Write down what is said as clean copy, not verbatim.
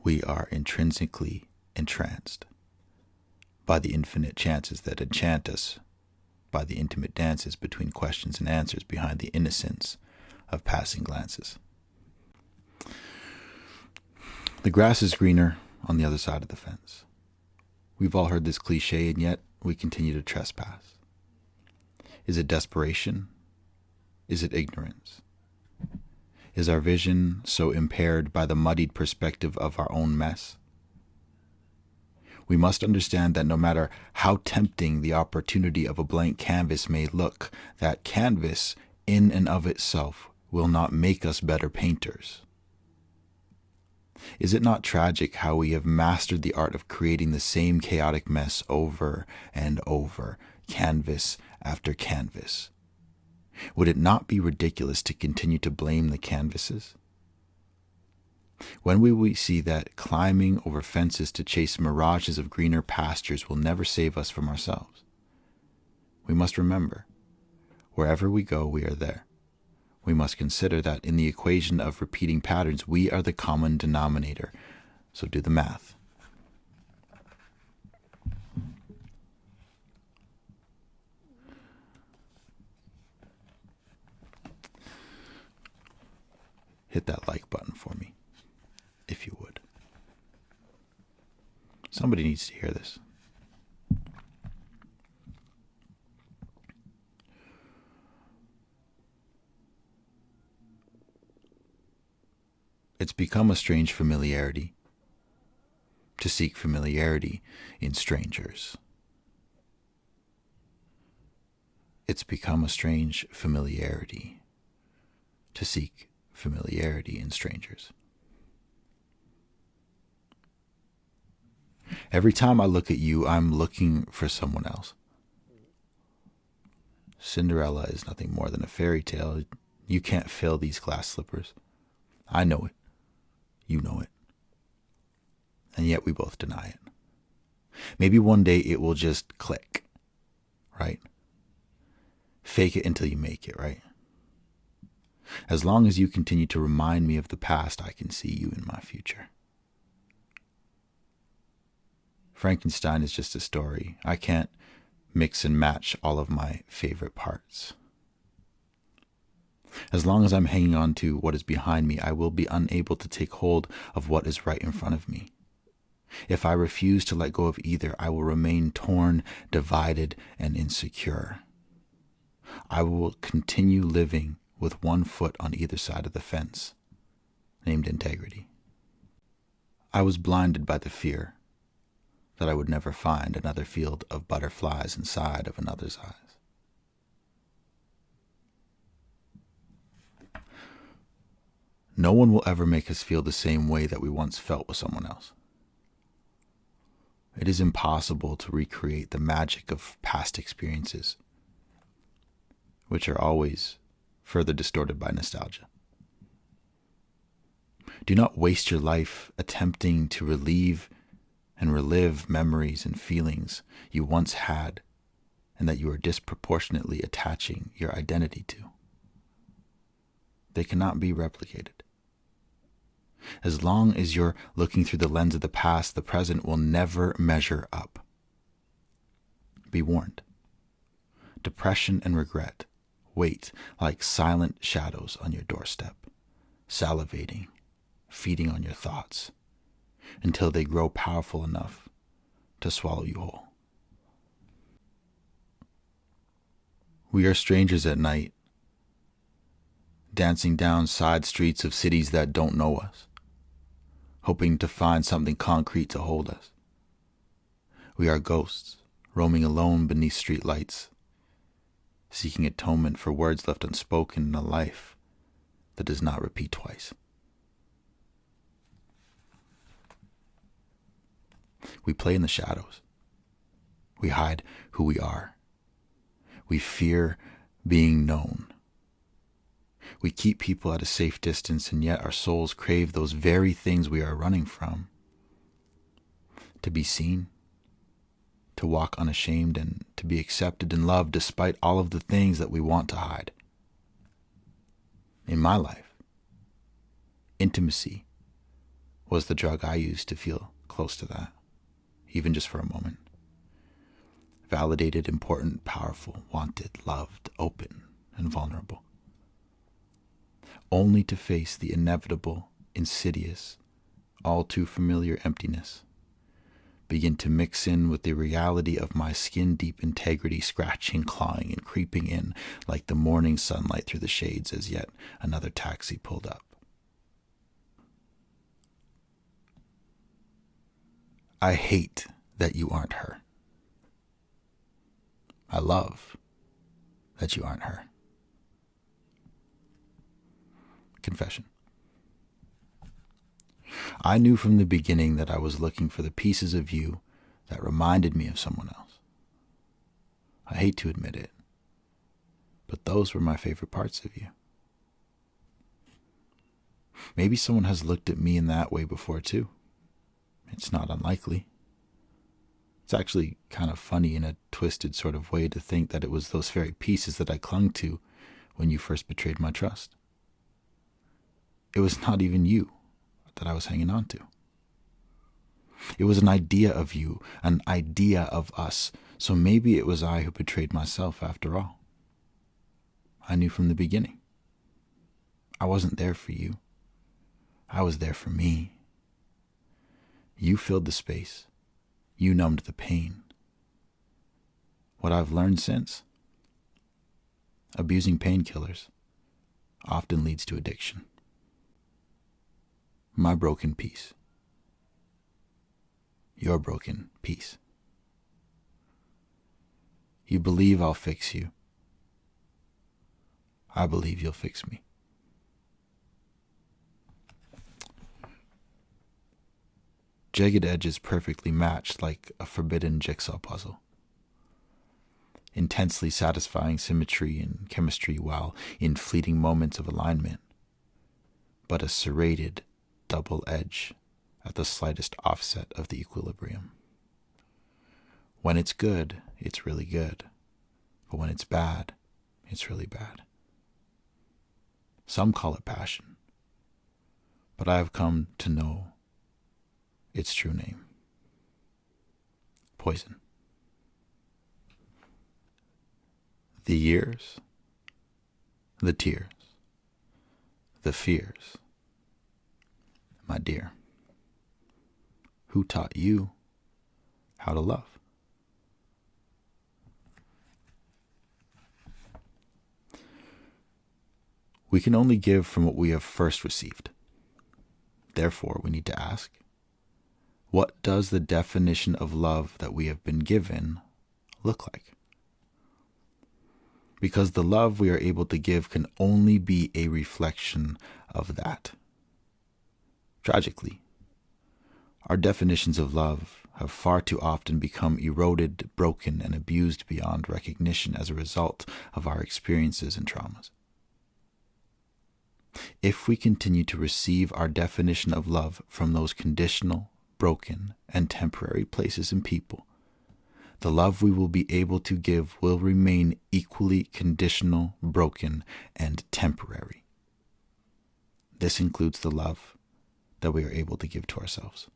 we are intrinsically entranced by the infinite chances that enchant us, by the intimate dances between questions and answers behind the innocence of passing glances. The grass is greener on the other side of the fence. We've all heard this cliche, and yet we continue to trespass. Is it desperation? Is it ignorance? Is our vision so impaired by the muddied perspective of our own mess? We must understand that no matter how tempting the opportunity of a blank canvas may look, that canvas in and of itself will not make us better painters. Is it not tragic how we have mastered the art of creating the same chaotic mess over and over, canvas after canvas? Would it not be ridiculous to continue to blame the canvases? When will we see that climbing over fences to chase mirages of greener pastures will never save us from ourselves? We must remember, wherever we go, we are there. We must consider that in the equation of repeating patterns, we are the common denominator. So do the math. Hit that like button for me, if you would. Somebody needs to hear this. It's become a strange familiarity to seek familiarity in strangers. It's become a strange familiarity to seek familiarity in strangers. Every time I look at you, I'm looking for someone else. Cinderella is nothing more than a fairy tale. You can't fill these glass slippers. I know it. You know it. And yet we both deny it. Maybe one day it will just click, right? Fake it until you make it, right? As long as you continue to remind me of the past, I can see you in my future. Frankenstein is just a story. I can't mix and match all of my favorite parts. As long as I'm hanging on to what is behind me, I will be unable to take hold of what is right in front of me. If I refuse to let go of either, I will remain torn, divided, and insecure. I will continue living with one foot on either side of the fence, named integrity. I was blinded by the fear that I would never find another field of butterflies inside of another's eyes. No one will ever make us feel the same way that we once felt with someone else. It is impossible to recreate the magic of past experiences, which are always further distorted by nostalgia. Do not waste your life attempting to relieve and relive memories and feelings you once had and that you are disproportionately attaching your identity to. They cannot be replicated. As long as you're looking through the lens of the past, the present will never measure up. Be warned. Depression and regret wait like silent shadows on your doorstep, salivating, feeding on your thoughts, until they grow powerful enough to swallow you whole. We are strangers at night, dancing down side streets of cities that don't know us, hoping to find something concrete to hold us. We are ghosts, roaming alone beneath street lights, seeking atonement for words left unspoken in a life that does not repeat twice. We play in the shadows. We hide who we are. We fear being known. We keep people at a safe distance, and yet our souls crave those very things we are running from. To be seen, to walk unashamed, and to be accepted and loved despite all of the things that we want to hide. In my life, intimacy was the drug I used to feel close to that, even just for a moment. Validated, important, powerful, wanted, loved, open, and vulnerable. Only to face the inevitable, insidious, all too familiar emptiness, begin to mix in with the reality of my skin-deep integrity scratching, clawing, and creeping in like the morning sunlight through the shades as yet another taxi pulled up. I hate that you aren't her. I love that you aren't her. Confession. I knew from the beginning that I was looking for the pieces of you that reminded me of someone else. I hate to admit it, but those were my favorite parts of you. Maybe someone has looked at me in that way before too. It's not unlikely. It's actually kind of funny in a twisted sort of way to think that it was those very pieces that I clung to when you first betrayed my trust. It was not even you that I was hanging on to. It was an idea of you, an idea of us, so maybe it was I who betrayed myself after all. I knew from the beginning. I wasn't there for you. I was there for me. You filled the space. You numbed the pain. What I've learned since? Abusing painkillers often leads to addiction. My broken piece. Your broken piece. You believe I'll fix you. I believe you'll fix me. Jagged edges perfectly matched like a forbidden jigsaw puzzle. Intensely satisfying symmetry and chemistry while in fleeting moments of alignment, but a serrated double edge at the slightest offset of the equilibrium. When it's good, it's really good, but when it's bad, it's really bad. Some call it passion, but I have come to know its true name. Poison. The years, the tears, the fears. My dear, who taught you how to love? We can only give from what we have first received. Therefore, we need to ask, what does the definition of love that we have been given look like? Because the love we are able to give can only be a reflection of that. Tragically, our definitions of love have far too often become eroded, broken, and abused beyond recognition as a result of our experiences and traumas. If we continue to receive our definition of love from those conditional, broken, and temporary places and people, the love we will be able to give will remain equally conditional, broken, and temporary. This includes the love that we are able to give to ourselves.